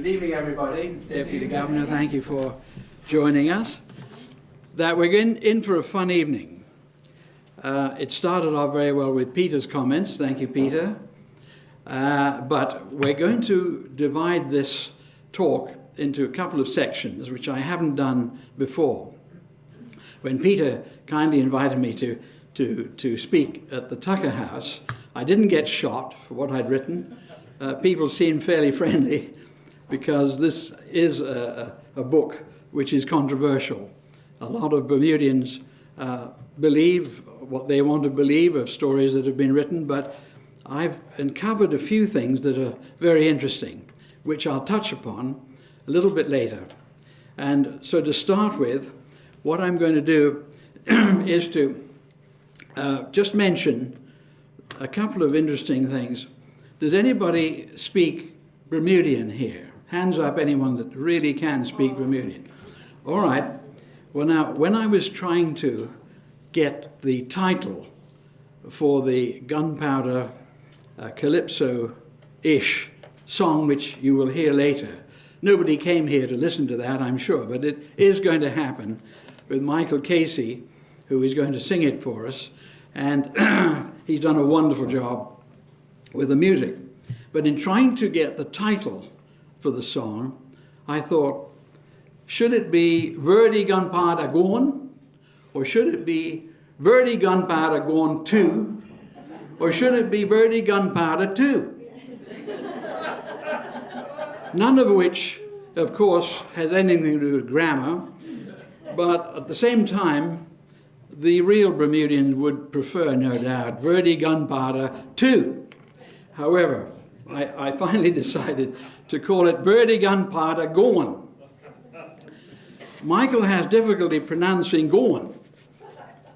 Good evening, everybody. Deputy Governor, thank you for joining us. We're in for a fun evening. It started off very well with Peter's comments. Thank you, Peter. But we're going to divide this talk into a couple of sections, which I haven't done before. When Peter kindly invited me to speak at the Tucker House, I didn't get shot for what I'd written. People seemed fairly friendly because this is a book which is controversial. A lot of Bermudians believe what they want to believe of stories that have been written, but I've uncovered a few things that are very interesting, which I'll touch upon a little bit later. And so to start with, what I'm going to do is to just mention a couple of interesting things. Does anybody speak Bermudian here? Hands up, anyone that really can speak Bermudian. All right. Well, now, when I was trying to get the title for the Gunpowder Calypso-ish song, which you will hear later, nobody came here to listen to that, I'm sure, but it is going to happen with Michael Casey, who is going to sing it for us, and he's done a wonderful job with the music. But in trying to get the title for the song, I thought, should it be Verdi Gunpowder Gone? Or should it be Verdi Gunpowder Gone 2? Or should it be Verdi Gunpowder 2? None of which, of course, has anything to do with grammar, but at the same time, the real Bermudians would prefer, no doubt, Verdi Gunpowder 2. However, I finally decided to call it Verdi Gunpowder Gone. Michael has difficulty pronouncing Gone,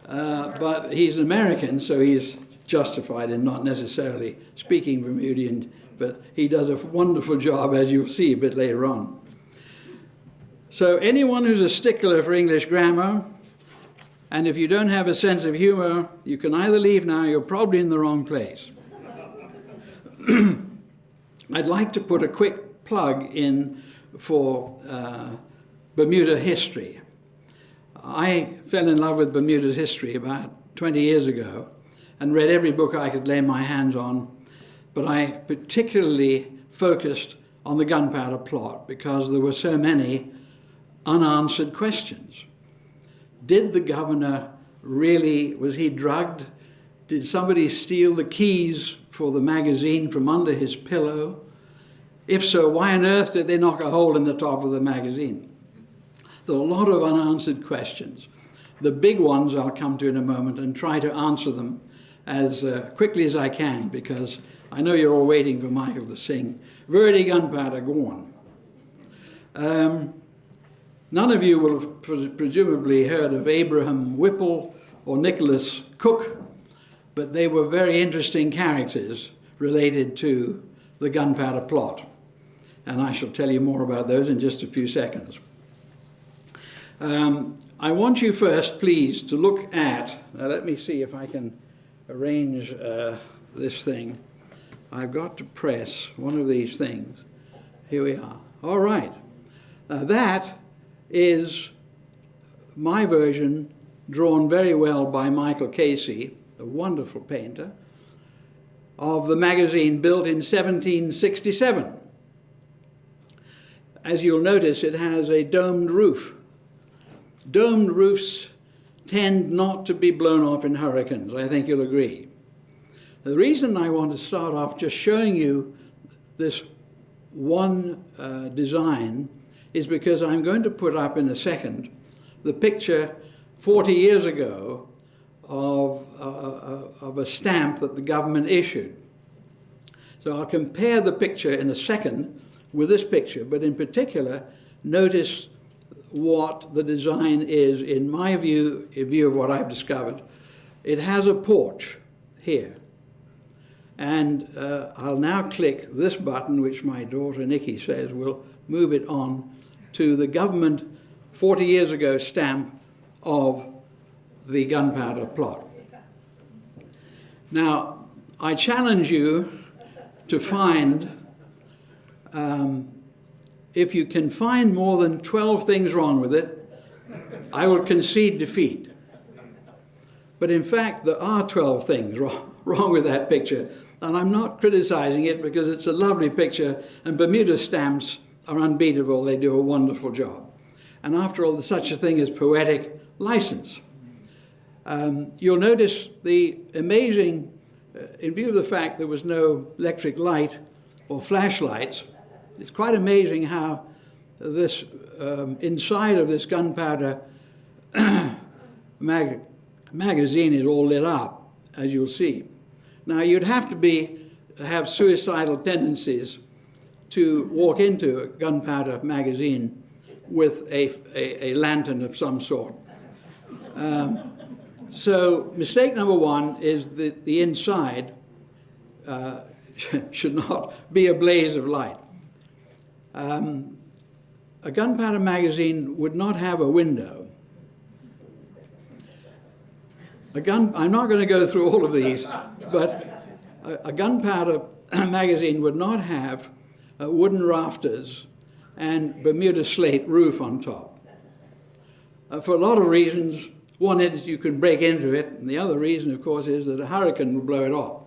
but he's an American, so he's justified in not necessarily speaking Bermudian, but he does a wonderful job, as you'll see a bit later on. So anyone who's a stickler for English grammar, and if you don't have a sense of humor, you can either leave now, you're probably in the wrong place. I'd like to put a quick plug in for Bermuda history. I fell in love with Bermuda's history about 20 years ago and read every book I could lay my hands on, but I particularly focused on the gunpowder plot because there were so many unanswered questions. Did the governor really, was he drugged? Did somebody steal the keys for the magazine from under his pillow? If so, why on earth did they knock a hole in the top of the magazine? There are a lot of unanswered questions. The big ones I'll come to in a moment and try to answer them as quickly as I can, because I know you're all waiting for Michael to sing Verdi Gunpowder Gone. None of you will have presumably heard of Abraham Whipple or Nicholas Cook, but they were very interesting characters related to the gunpowder plot. And I shall tell you more about those in just a few seconds. I want you first, please, to look at, let me see if I can arrange this thing. I've got to press one of these things. Here we are. All right. That is my version, drawn very well by Michael Casey, a wonderful painter, of the magazine built in 1767. As you'll notice, it has a domed roof. Domed roofs tend not to be blown off in hurricanes, I think you'll agree. The reason I want to start off just showing you this one design is because I'm going to put up in a second the picture 40 years ago of a stamp that the government issued. So I'll compare the picture in a second with this picture, but in particular, notice what the design is, in my view, in view of what I've discovered. It has a porch here. And I'll now click this button, which my daughter Nikki says will move it on to the government 40 years ago stamp of the gunpowder plot. Now, I challenge you to find if you can find more than 12 things wrong with it, I will concede defeat. But in fact, there are 12 things wrong with that picture. And I'm not criticizing it because it's a lovely picture, and Bermuda stamps are unbeatable. They do a wonderful job. And after all, there's such a thing as poetic license. You'll notice the amazing, in view of the fact there was no electric light or flashlights, it's quite amazing how this inside of this gunpowder magazine is all lit up, as you'll see. Now, you'd have to have suicidal tendencies to walk into a gunpowder magazine with a lantern of some sort. So mistake number one is that the inside should not be a blaze of light. A gunpowder magazine would not have a window. I'm not going to go through all of these, but a gunpowder magazine would not have wooden rafters and Bermuda slate roof on top. For a lot of reasons. One is you can break into it, and the other reason, of course, is that a hurricane will blow it off.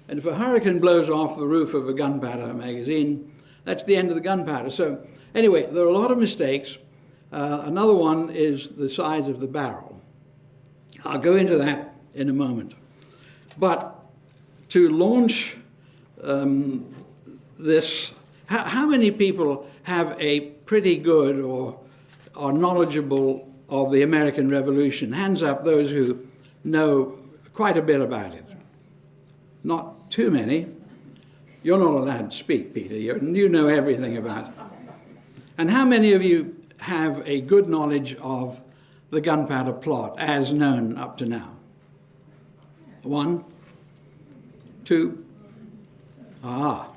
And if a hurricane blows off the roof of a gunpowder magazine, that's the end of the gunpowder. So anyway, there are a lot of mistakes. Another one is the size of the barrel. I'll go into that in a moment. But to launch this, how many people have a pretty good or are knowledgeable of the American Revolution? Hands up those who know quite a bit about it. Not too many. You're not allowed to speak, Peter. You know everything about it. And how many of you have a good knowledge of the Gunpowder Plot as known up to now? 1, 2. All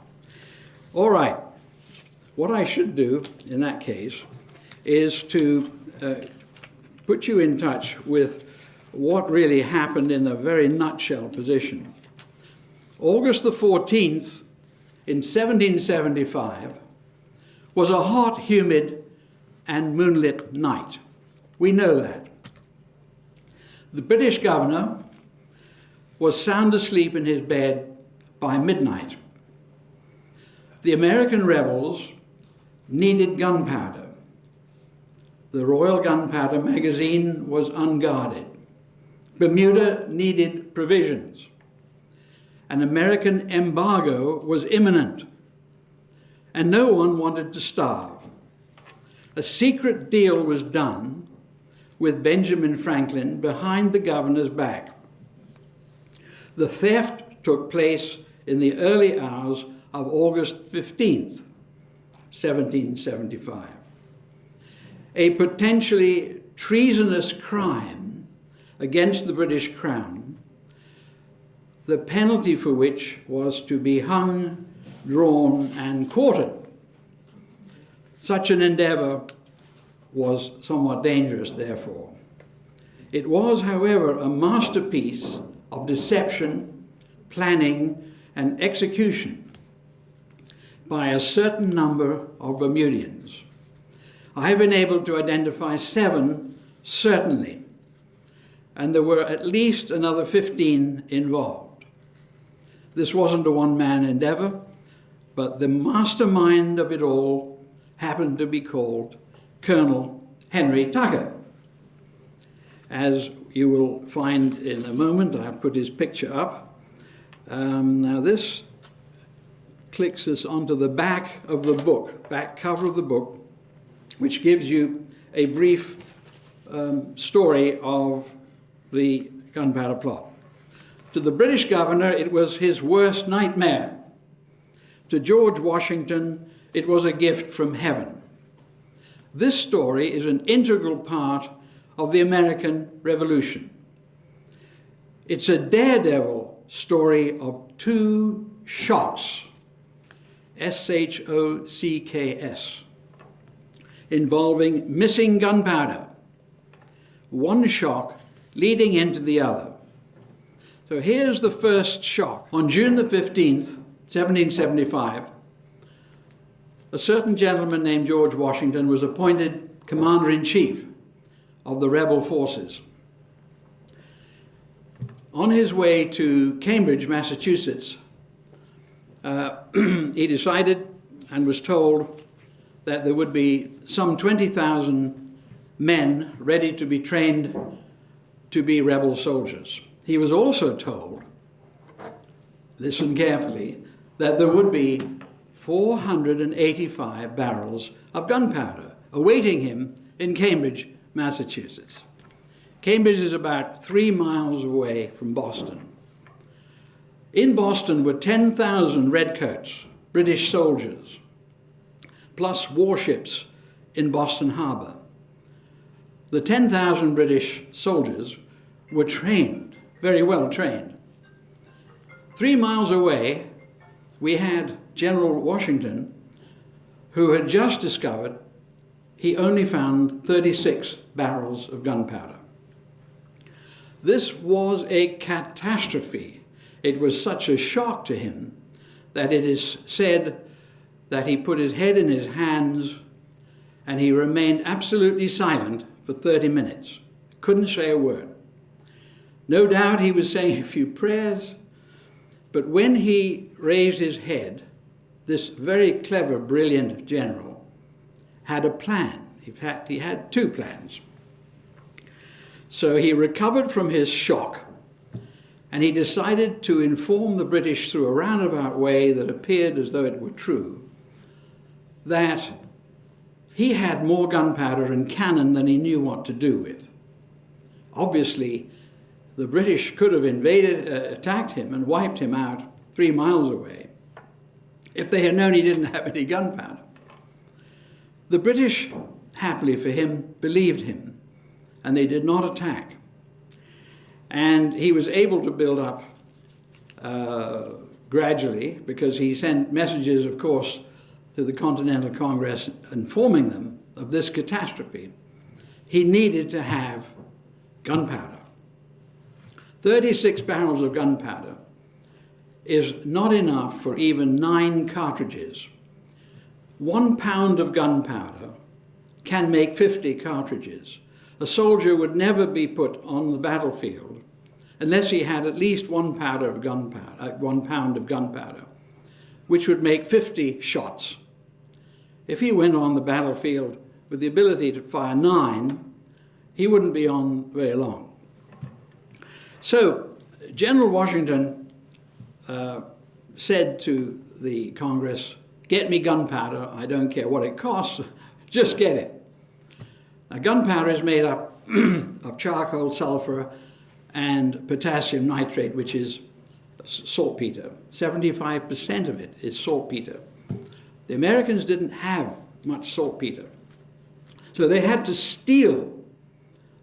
right. What I should do in that case is to put you in touch with what really happened in a very nutshell position. August the 14th in 1775 was a hot, humid, and moonlit night. We know that. The British governor was sound asleep in his bed by midnight. The American rebels needed gunpowder. The Royal Gunpowder magazine was unguarded. Bermuda needed provisions. An American embargo was imminent, and no one wanted to starve. A secret deal was done with Benjamin Franklin behind the governor's back. The theft took place in the early hours of August 15th, 1775. A potentially treasonous crime against the British Crown, the penalty for which was to be hung, drawn, and quartered. Such an endeavor was somewhat dangerous, therefore. It was, however, a masterpiece of deception, planning, and execution by a certain number of Bermudians. I have been able to identify 7, certainly, and there were at least another 15 involved. This wasn't a one-man endeavor, but the mastermind of it all happened to be called Colonel Henry Tucker. As you will find in a moment, I'll put his picture up. Now this clicks us onto the back of the book, back cover of the book, which gives you a brief story of the Gunpowder Plot. To the British governor, it was his worst nightmare. To George Washington, it was a gift from heaven. This story is an integral part of the American Revolution. It's a daredevil story of 2 shocks, S-H-O-C-K-S, involving missing gunpowder, one shock leading into the other. So here's the first shock. On June the 15th, 1775, a certain gentleman named George Washington was appointed commander-in-chief of the rebel forces. On his way to Cambridge, Massachusetts, he decided and was told that there would be some 20,000 men ready to be trained to be rebel soldiers. He was also told, listen carefully, that there would be 485 barrels of gunpowder awaiting him in Cambridge, Massachusetts. Cambridge is about 3 miles away from Boston. In Boston were 10,000 redcoats, British soldiers, plus warships in Boston Harbor. The 10,000 British soldiers were trained, very well trained. 3 miles away, we had General Washington, who had just discovered he only found 36 barrels of gunpowder. This was a catastrophe. It was such a shock to him that it is said that he put his head in his hands and he remained absolutely silent for 30 minutes. Couldn't say a word. No doubt he was saying a few prayers, but when he raised his head, this very clever, brilliant general had a plan. In fact, he had 2 plans. So he recovered from his shock, and he decided to inform the British through a roundabout way that appeared as though it were true, that he had more gunpowder and cannon than he knew what to do with. Obviously, the British could have attacked him and wiped him out 3 miles away if they had known he didn't have any gunpowder. The British, happily for him, believed him, and they did not attack. And he was able to build up gradually, because he sent messages, of course, to the Continental Congress informing them of this catastrophe. He needed to have gunpowder. 36 barrels of gunpowder is not enough for even 9 cartridges. 1 pound of gunpowder can make 50 cartridges. A soldier would never be put on the battlefield unless he had at least 1 pound of gunpowder, which would make 50 shots. If he went on the battlefield with the ability to fire 9, he wouldn't be on very long. So General Washington said to the Congress, "Get me gunpowder, I don't care what it costs, just get it." Now, gunpowder is made up of charcoal, sulfur, and potassium nitrate, which is saltpeter. 75% of it is saltpeter. The Americans didn't have much saltpeter, so they had to steal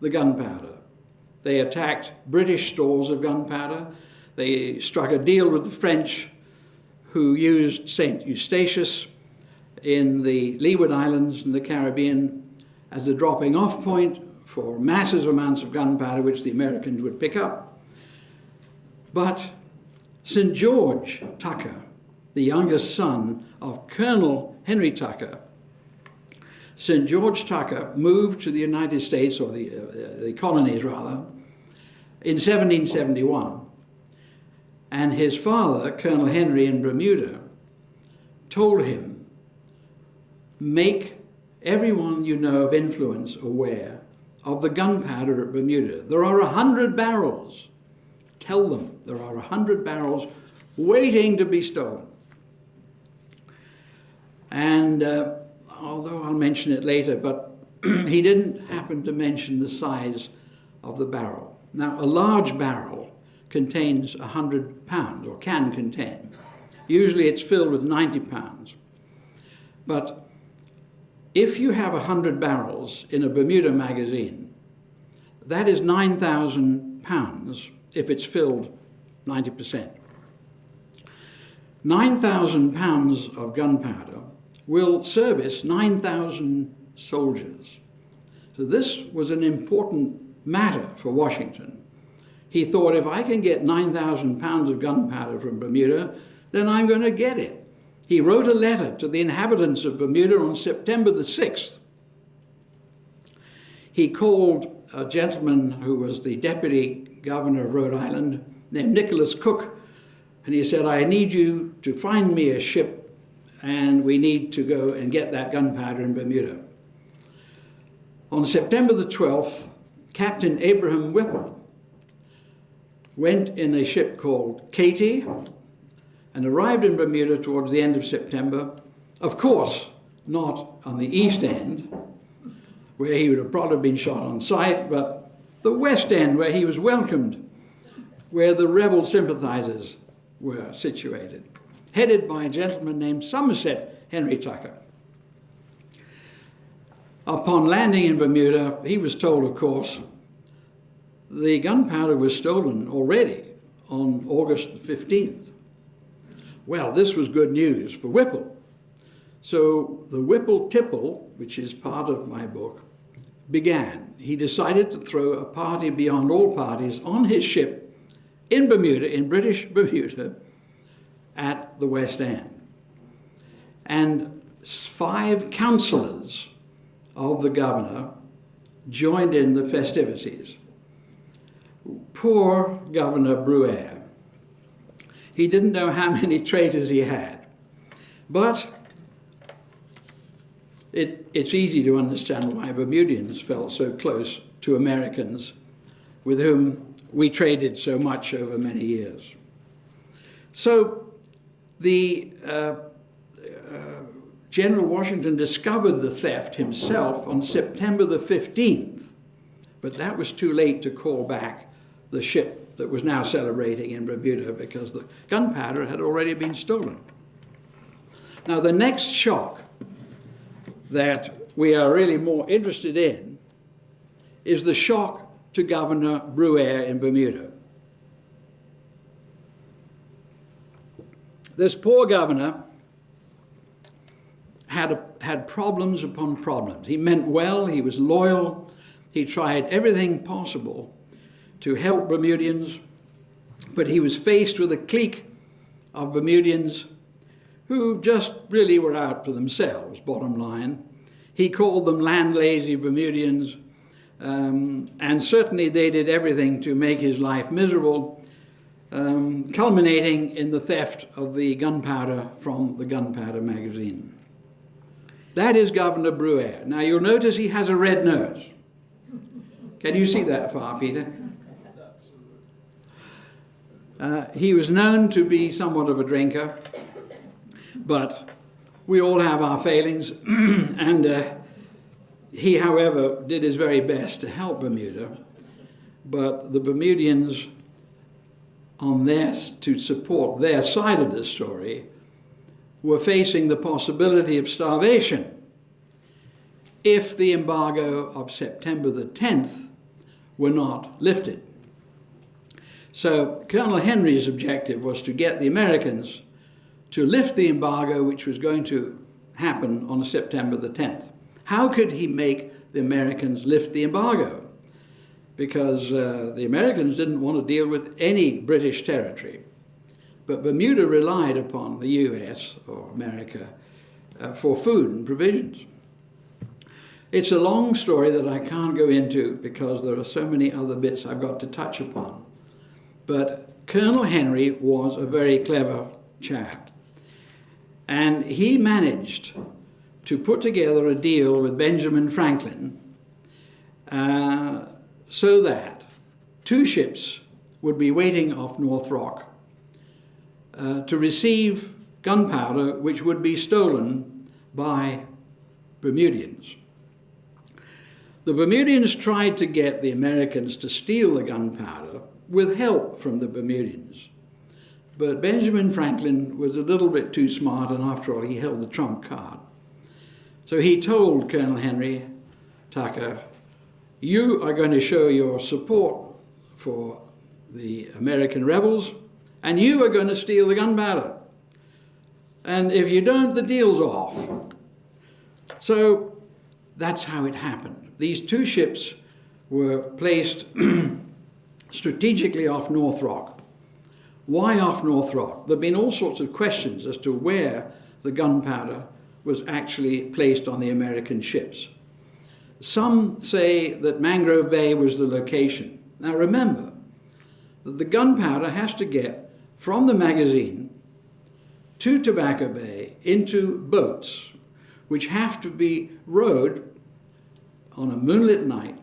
the gunpowder. They attacked British stores of gunpowder. They struck a deal with the French, who used St. Eustatius in the Leeward Islands in the Caribbean as a dropping off point for massive amounts of gunpowder which the Americans would pick up. But St. George Tucker, the youngest son of Colonel Henry Tucker, St. George Tucker moved to the United States, or the colonies rather, in 1771. And his father, Colonel Henry in Bermuda, told him, "Make everyone you know of influence aware of the gunpowder at Bermuda. There are 100 barrels. Tell them there are 100 barrels waiting to be stolen." And although I'll mention it later, but he didn't happen to mention the size of the barrel. Now, a large barrel contains 100 pounds, or can contain. Usually it's filled with 90 pounds. But if you have 100 barrels in a Bermuda magazine, that is 9,000 pounds if it's filled 90%. 9,000 pounds of gunpowder will service 9,000 soldiers. So this was an important matter for Washington. He thought, if I can get 9,000 pounds of gunpowder from Bermuda, then I'm going to get it. he wrote a letter to the inhabitants of Bermuda on September the 6th. He called a gentleman who was the deputy governor of Rhode Island named Nicholas Cook, and he said, I need you to find me a ship, and we need to go and get that gunpowder in Bermuda. On September the 12th, Captain Abraham Whipple went in a ship called Katie and arrived in Bermuda towards the end of September. Of course, not on the east end, where he would have probably been shot on sight, but the west end, where he was welcomed, where the rebel sympathizers were situated, headed by a gentleman named Somerset Henry Tucker. Upon landing in Bermuda, he was told, of course, the gunpowder was stolen already on August 15th. Well, this was good news for Whipple. So the Whipple tipple, which is part of my book, began. He decided to throw a party beyond all parties on his ship in Bermuda, in British Bermuda, at the West End. And 5 councillors of the governor joined in the festivities. Poor Governor Brewer. He didn't know how many traitors he had. But it's easy to understand why Bermudians felt so close to Americans with whom we traded so much over many years. So the General Washington discovered the theft himself on September the 15th, but that was too late to call back the ship that was now celebrating in Bermuda because the gunpowder had already been stolen. Now, the next shock that we are really more interested in is the shock to Governor Bruere in Bermuda. This poor governor had problems upon problems. He meant well, he was loyal, he tried everything possible to help Bermudians, but he was faced with a clique of Bermudians who just really were out for themselves, bottom line. He called them land-lazy Bermudians, and certainly they did everything to make his life miserable, culminating in the theft of the gunpowder from the gunpowder magazine. That is Governor Brewer. Now you'll notice he has a red nose. Can you see that far, Peter? He was known to be somewhat of a drinker, but we all have our failings, and he, however, did his very best to help Bermuda. But the Bermudians, to support their side of the story, were facing the possibility of starvation if the embargo of September the 10th were not lifted. So Colonel Henry's objective was to get the Americans to lift the embargo, which was going to happen on September the 10th. How could he make the Americans lift the embargo? Because the Americans didn't want to deal with any British territory. But Bermuda relied upon the US, or America, for food and provisions. It's a long story that I can't go into because there are so many other bits I've got to touch upon. But Colonel Henry was a very clever chap. And he managed to put together a deal with Benjamin Franklin so that 2 ships would be waiting off North Rock to receive gunpowder which would be stolen by Bermudians. The Bermudians tried to get the Americans to steal the gunpowder with help from the Bermudians. But Benjamin Franklin was a little bit too smart, and after all, he held the trump card. So he told Colonel Henry Tucker, you are going to show your support for the American rebels, and you are going to steal the gunpowder. And if you don't, the deal's off. So that's how it happened. These 2 ships were placed strategically off North Rock. Why off North Rock? There have been all sorts of questions as to where the gunpowder was actually placed on the American ships. Some say that Mangrove Bay was the location. Now remember that the gunpowder has to get from the magazine to Tobacco Bay into boats, which have to be rowed on a moonlit night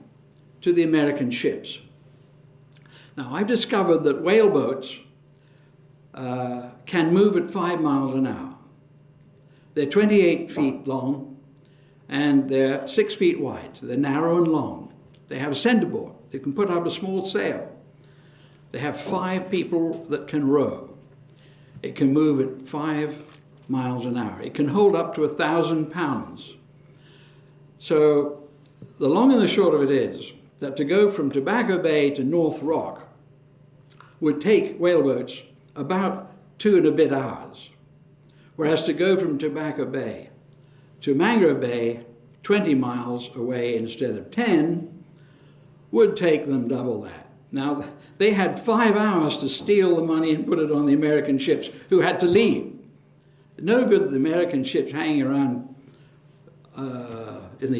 to the American ships. Now, I've discovered that whaleboats can move at 5 miles an hour. They're 28 feet long and they're 6 feet wide, so they're narrow and long. They have a centerboard. They can put up a small sail. They have 5 people that can row. It can move at 5 miles an hour. It can hold up to 1,000 pounds. So the long and the short of it is that to go from Tobacco Bay to North Rock would take whaleboats about 2 and a bit hours, whereas to go from Tobacco Bay to Mangrove Bay, 20 miles away instead of 10, would take them double that. Now, they had 5 hours to steal the money and put it on the American ships, who had to leave. No good the American ships hanging around in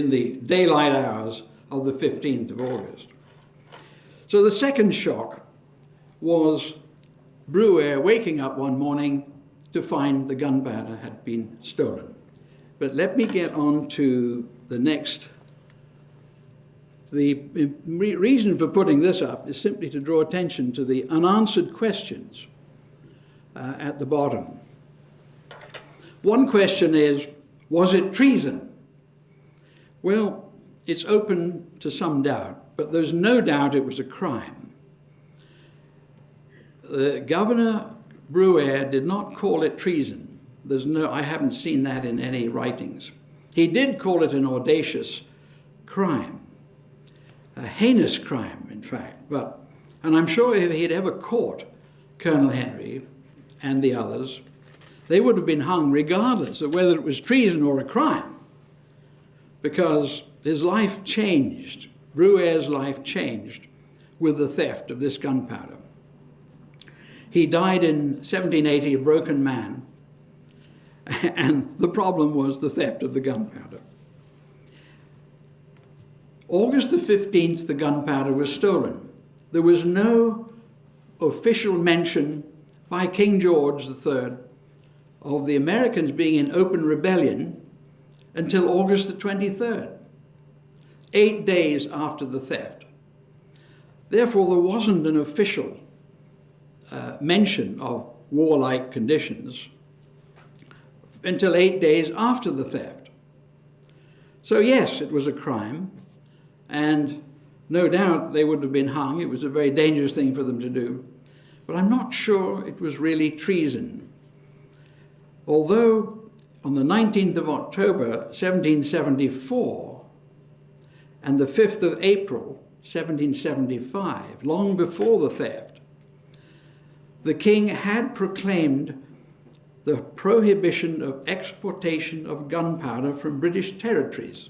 the daylight hours of the 15th of August. So the second shock was Brewer waking up one morning to find the gunpowder had been stolen. But let me get on to the next. The reason for putting this up is simply to draw attention to the unanswered questions at the bottom. One question is, was it treason? Well, it's open to some doubt, but there's no doubt it was a crime. Governor Bruere did not call it treason. I haven't seen that in any writings. He did call it an audacious crime, a heinous crime, in fact. And I'm sure if he'd ever caught Colonel Henry and the others, they would have been hung regardless of whether it was treason or a crime, because his life changed, Bruere's life changed with the theft of this gunpowder. He died in 1780, a broken man, and the problem was the theft of the gunpowder. August the 15th, the gunpowder was stolen. There was no official mention by King George III of the Americans being in open rebellion until August the 23rd, 8 days after the theft. Therefore, there wasn't an official mention of warlike conditions until 8 days after the theft. So yes, it was a crime, and no doubt they would have been hung. It was a very dangerous thing for them to do, but I'm not sure it was really treason. Although on the 19th of October 1774 and the 5th of April 1775, long before the theft, the king had proclaimed the prohibition of exportation of gunpowder from British territories,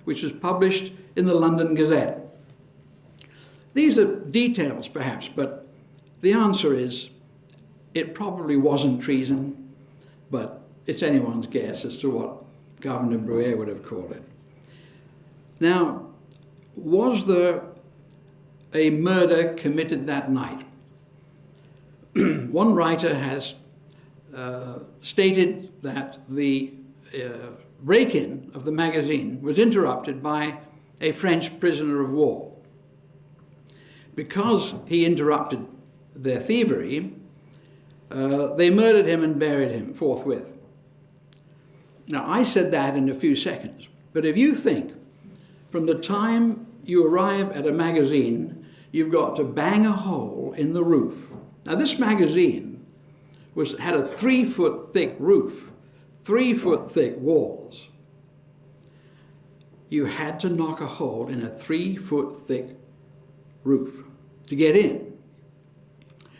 which was published in the London Gazette. These are details, perhaps, but the answer is it probably wasn't treason, but it's anyone's guess as to what Governor Brewer would have called it. Now, was there a murder committed that night? One writer has stated that the break-in of the magazine was interrupted by a French prisoner of war. Because he interrupted their thievery, they murdered him and buried him forthwith. Now, I said that in a few seconds, but if you think from the time you arrive at a magazine, you've got to bang a hole in the roof. Now, this magazine had a 3-foot thick roof, 3-foot thick walls. You had to knock a hole in a 3-foot thick roof to get in,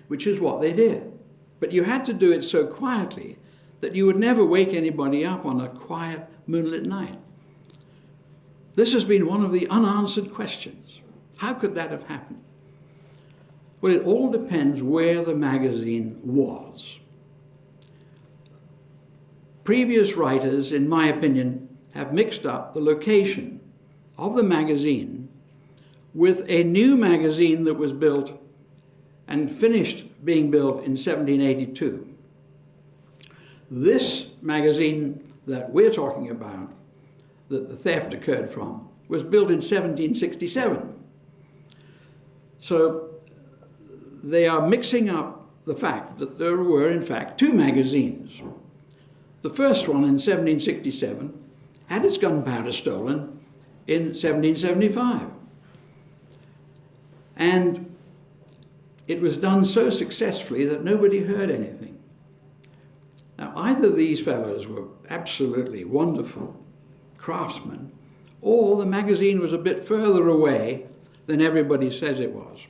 which is what they did. But you had to do it so quietly that you would never wake anybody up on a quiet moonlit night. This has been one of the unanswered questions. How could that have happened? Well, it all depends where the magazine was. previous writers, in my opinion, have mixed up the location of the magazine with a new magazine that was built and finished being built in 1782. This magazine that we're talking about, that the theft occurred from, was built in 1767. So they are mixing up the fact that there were, in fact, two magazines. The first one in 1767 had its gunpowder stolen in 1775. And it was done so successfully that nobody heard anything. Now, either these fellows were absolutely wonderful craftsmen, or the magazine was a bit further away than everybody says it was.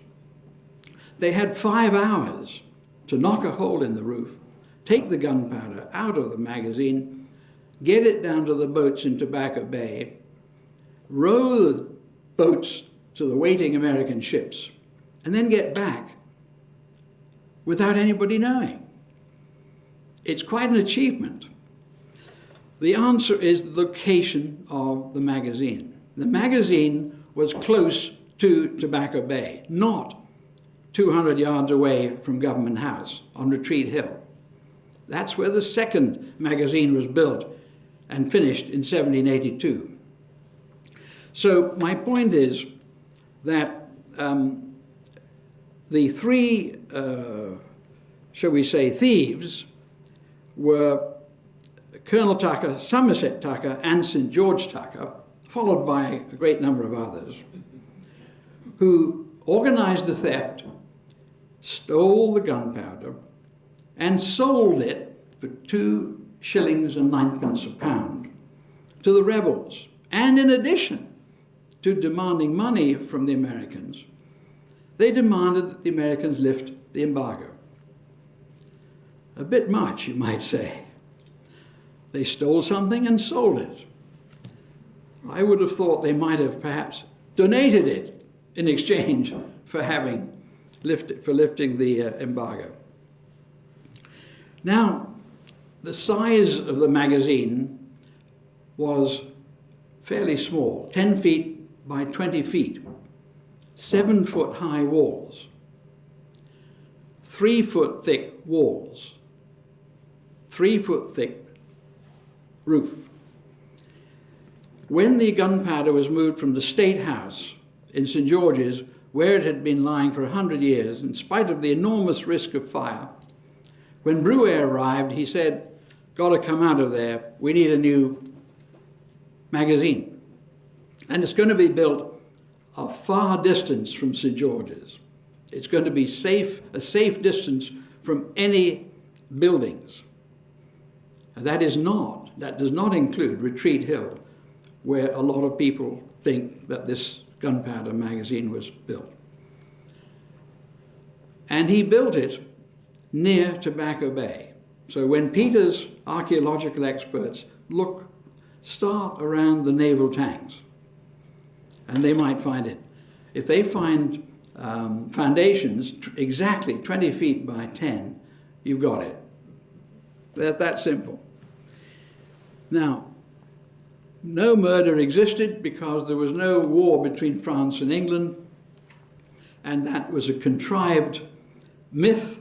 They had 5 hours to knock a hole in the roof, take the gunpowder out of the magazine, get it down to the boats in Tobacco Bay, row the boats to the waiting American ships, and then get back without anybody knowing. It's quite an achievement. The answer is the location of the magazine. The magazine was close to Tobacco Bay, not 200 yards away from Government House on Retreat Hill. That's where the second magazine was built and finished in 1782. So my point is that the three, shall we say, thieves were Colonel Tucker, Somerset Tucker, and St. George Tucker, followed by a great number of others, who organized the theft, stole the gunpowder, and sold it for 2 shillings and 9 a pound to the rebels. And in addition to demanding money from the Americans, they demanded that the Americans lift the embargo. A bit much, you might say. They stole something and sold it. I would have thought they might have perhaps donated it in exchange for lifting the embargo. Now, the size of the magazine was fairly small, 10 feet by 20 feet, 7-foot high walls, 3-foot thick walls, 3-foot thick roof. When the gunpowder was moved from the State House in St. George's, where it had been lying for 100 years, in spite of the enormous risk of fire, when Brewer arrived, he said, "Got to come out of there. We need a new magazine. And it's going to be built a far distance from St. George's. It's going to be a safe distance from any buildings." And that does not include Retreat Hill, where a lot of people think that this gunpowder magazine was built. And he built it near Tobacco Bay. So when Peter's archaeological experts start around the naval tanks, and they might find it. If they find foundations exactly 20 feet by 10, you've got it. That simple. Now, no murder existed because there was no war between France and England, and that was a contrived myth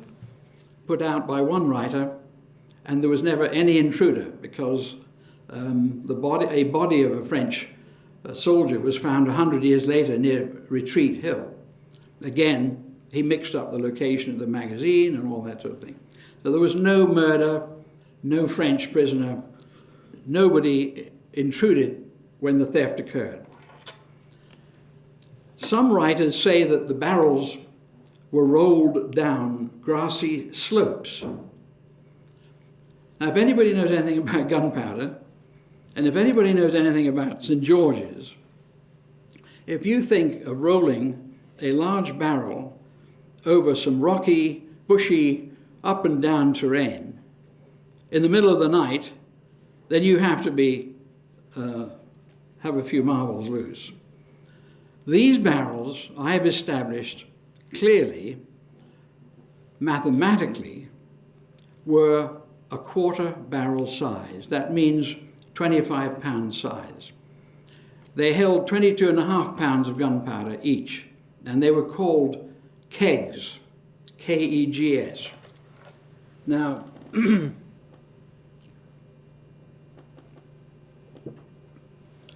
put out by one writer, and there was never any intruder because a body of a French soldier was found 100 years later near Retreat Hill. Again, he mixed up the location of the magazine and all that sort of thing. So there was no murder, no French prisoner, nobody intruded when the theft occurred. Some writers say that the barrels were rolled down grassy slopes. Now, if anybody knows anything about gunpowder, and if anybody knows anything about St. George's, if you think of rolling a large barrel over some rocky, bushy, up and down terrain in the middle of the night, then you have to have a few marbles loose. These barrels, I have established clearly, mathematically, were a quarter barrel size. That means 25-pound size. They held 22.5 pounds of gunpowder each, and they were called kegs, K-E-G-S. Now,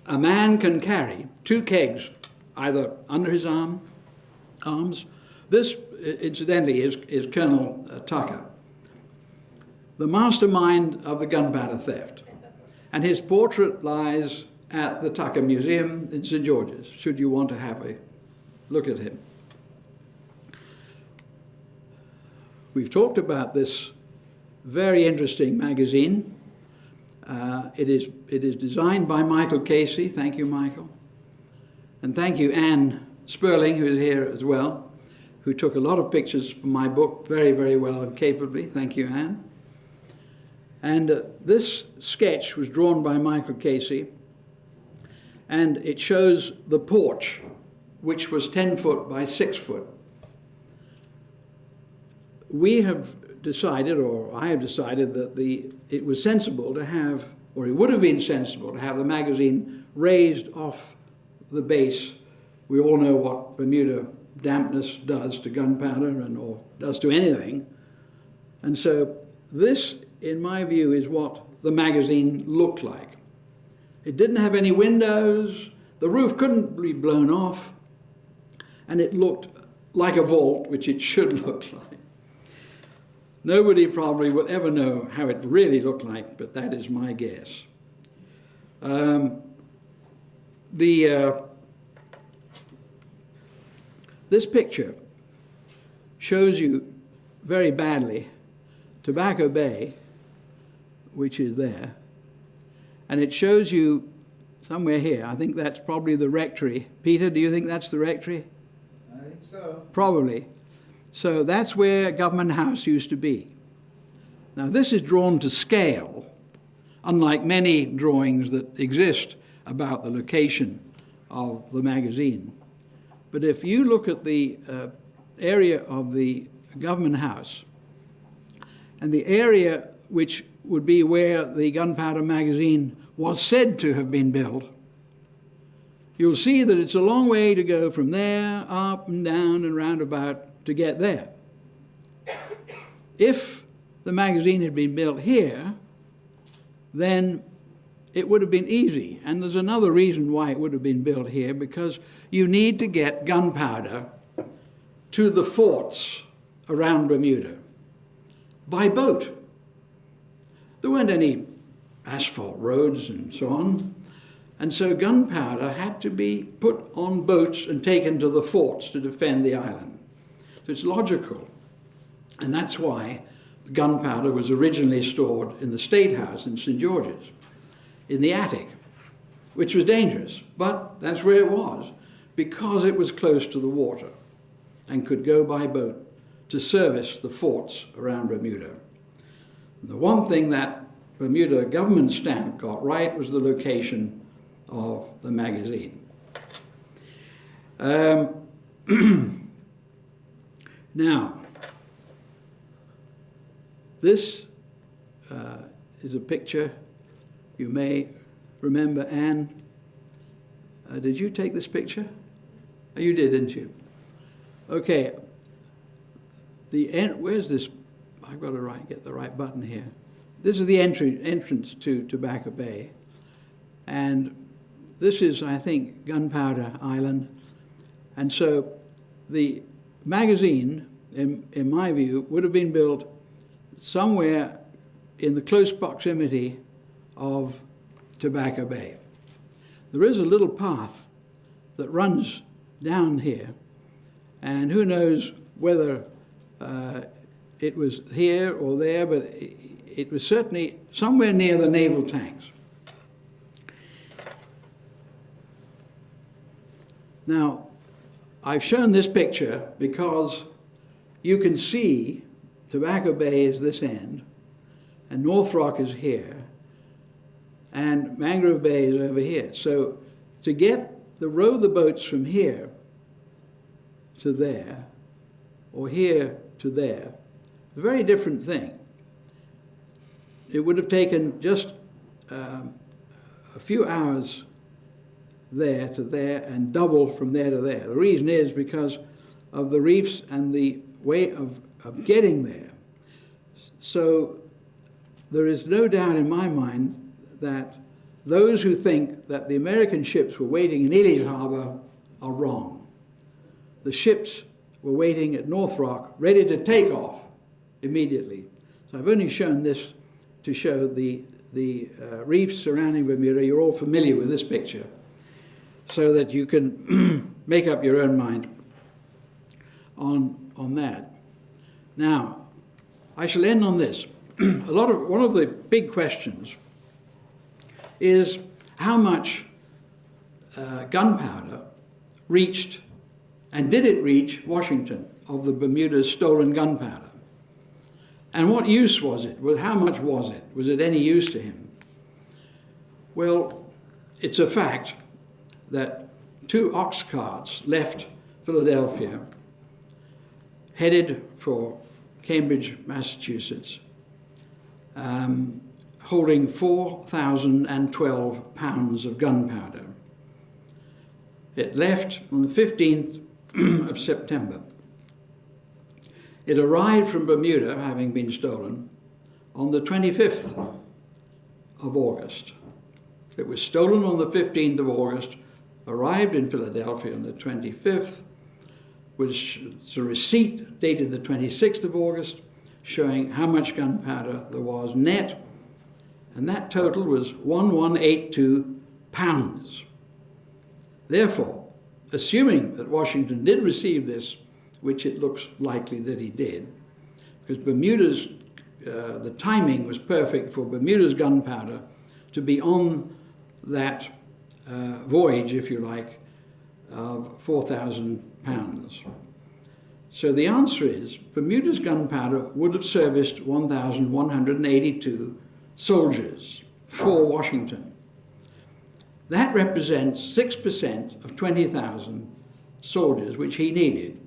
a man can carry 2 kegs either under his arms. This, incidentally, is Colonel Tucker, the mastermind of the gunpowder theft. And his portrait lies at the Tucker Museum in St. George's, should you want to have a look at him. We've talked about this very interesting magazine. It is designed by Michael Casey. Thank you, Michael. And thank you, Anne Sperling, who is here as well, who took a lot of pictures for my book very, very well and capably. Thank you, Anne. And this sketch was drawn by Michael Casey, and it shows the porch, which was 10 foot by 6 foot. We have decided, or I have decided, that it was sensible to have, or it would have been sensible to have the magazine raised off the base. We all know what Bermuda dampness does to gunpowder or does to anything. And so this, in my view, is what the magazine looked like. It didn't have any windows, the roof couldn't be blown off, and it looked like a vault, which it should look like. Nobody probably will ever know how it really looked like, but that is my guess. This picture shows you very badly Tobacco Bay, which is there, and it shows you somewhere here. I think that's probably the rectory. Peter, do you think that's the rectory? I think so. Probably. So that's where Government House used to be. Now this is drawn to scale, unlike many drawings that exist about the location of the magazine. But if you look at the area of the Government House, and the area which would be where the gunpowder magazine was said to have been built, you'll see that it's a long way to go from there, up and down and round about to get there. If the magazine had been built here, then it would have been easy. And there's another reason why it would have been built here, because you need to get gunpowder to the forts around Bermuda by boat. There weren't any asphalt roads and so on. And so gunpowder had to be put on boats and taken to the forts to defend the island. So it's logical. And that's why gunpowder was originally stored in the State House in St. George's, in the attic, which was dangerous. But that's where it was, because it was close to the water and could go by boat to service the forts around Bermuda. And the one thing that Bermuda government stamp got right was the location of the magazine. Now, this is a picture. You may remember Anne. Did you take this picture? Oh, you did, didn't you? Okay. Where's this? I've got to get the right button here. This is the entrance to Tobacco Bay. And this is, I think, Gunpowder Island. And so the magazine, in my view, would have been built somewhere in the close proximity of Tobacco Bay. There is a little path that runs down here, and who knows whether it was here or there, but it was certainly somewhere near the naval tanks. Now, I've shown this picture because you can see Tobacco Bay is this end, and North Rock is here, and Mangrove Bay is over here. So to row the boats from here to there, or here to there, is a very different thing. it would have taken just a few hours there to there and double from there to there. The reason is because of the reefs and the way of getting there. So there is no doubt in my mind that those who think that the American ships were waiting in Ely's Harbor are wrong. The ships were waiting at North Rock, ready to take off immediately. So I've only shown this to show the reefs surrounding Bermuda. You're all familiar with this picture, so that you can make up your own mind on that. Now, I shall end on this. One of the big questions is how much gunpowder reached, and did it reach, Washington, of the Bermuda's stolen gunpowder? And what use was it? Well, how much was it? Was it any use to him? Well, it's a fact that 2 ox carts left Philadelphia, headed for Cambridge, Massachusetts, holding 4,012 pounds of gunpowder. It left on the 15th of September. It arrived from Bermuda, having been stolen, on the 25th of August. It was stolen on the 15th of August, arrived in Philadelphia on the 25th, which is a receipt dated the 26th of August, showing how much gunpowder there was net, and that total was 1182 pounds. Therefore, assuming that Washington did receive this, which it looks likely that he did, because Bermuda's, the timing was perfect for Bermuda's gunpowder to be on that voyage, if you like, of 4,000 pounds. So the answer is Bermuda's gunpowder would have serviced 1,182 soldiers for Washington. That represents 6% of 20,000 soldiers, which he needed.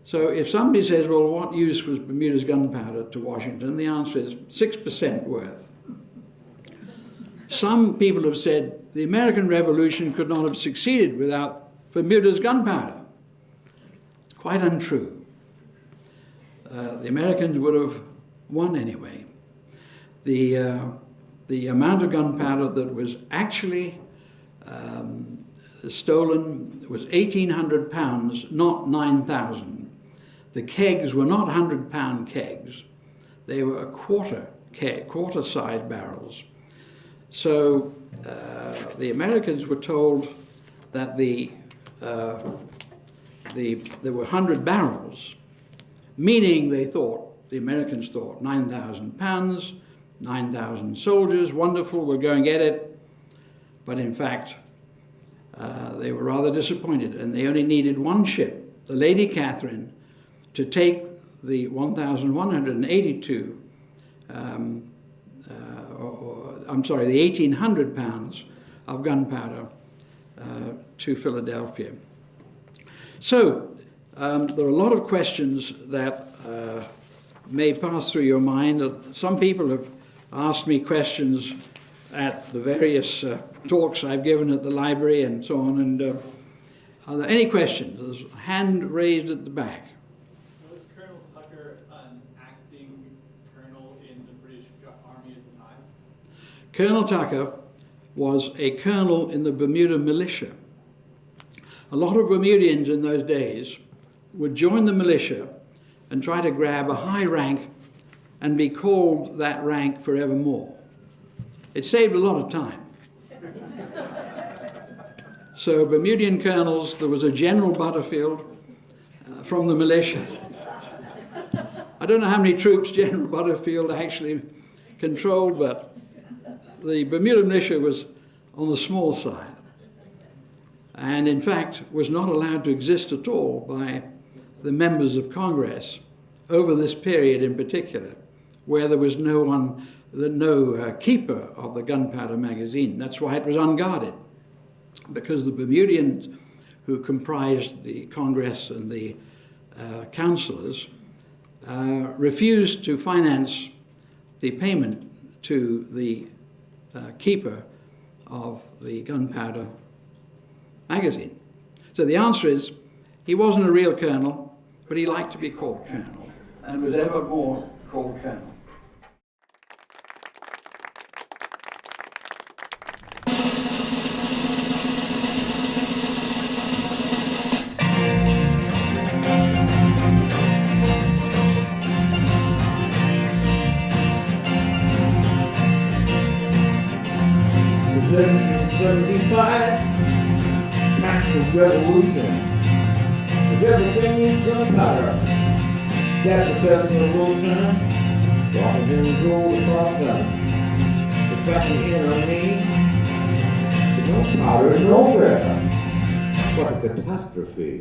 So if somebody says, well, what use was Bermuda's gunpowder to Washington? The answer is 6% worth. Some people have said the American Revolution could not have succeeded without Bermuda's gunpowder. It's quite untrue. The Americans would have won anyway. The amount of gunpowder that was actually stolen was 1,800 pounds, not 9,000. The kegs were not 100-pound kegs. They were quarter-size barrels. So the Americans were told that there were 100 barrels, meaning they thought, the Americans thought, 9,000 pounds, 9,000 soldiers, wonderful, we'll go and get it. But in fact, they were rather disappointed, and they only needed one ship, the Lady Catherine, to take the 1,182, the 1,800 pounds of gunpowder to Philadelphia. So there are a lot of questions that may pass through your mind. Some people have asked me questions at the various talks I've given at the library and so on. And are there any questions? There's a hand raised at the back. Was Colonel Tucker an acting colonel in the British Army at the time? Colonel Tucker was a colonel in the Bermuda militia. A lot of Bermudians in those days would join the militia and try to grab a high rank and be called that rank forevermore. It saved a lot of time. So Bermudian colonels, there was a General Butterfield from the militia. I don't know how many troops General Butterfield actually controlled, but the Bermuda militia was on the small side, and in fact was not allowed to exist at all by the members of Congress over this period in particular, where there was no keeper of the gunpowder magazine. That's why it was unguarded, because the Bermudians who comprised the Congress and the councillors refused to finance the payment to the keeper of the Gunpowder magazine. So the answer is, he wasn't a real colonel, but he liked to be called colonel, and was evermore called colonel. The 1775 tax of revolution. If everything is gunpowder, that's the best revolution. Walking in the gold across the fashion enemy. The gunpowder is nowhere. What a catastrophe.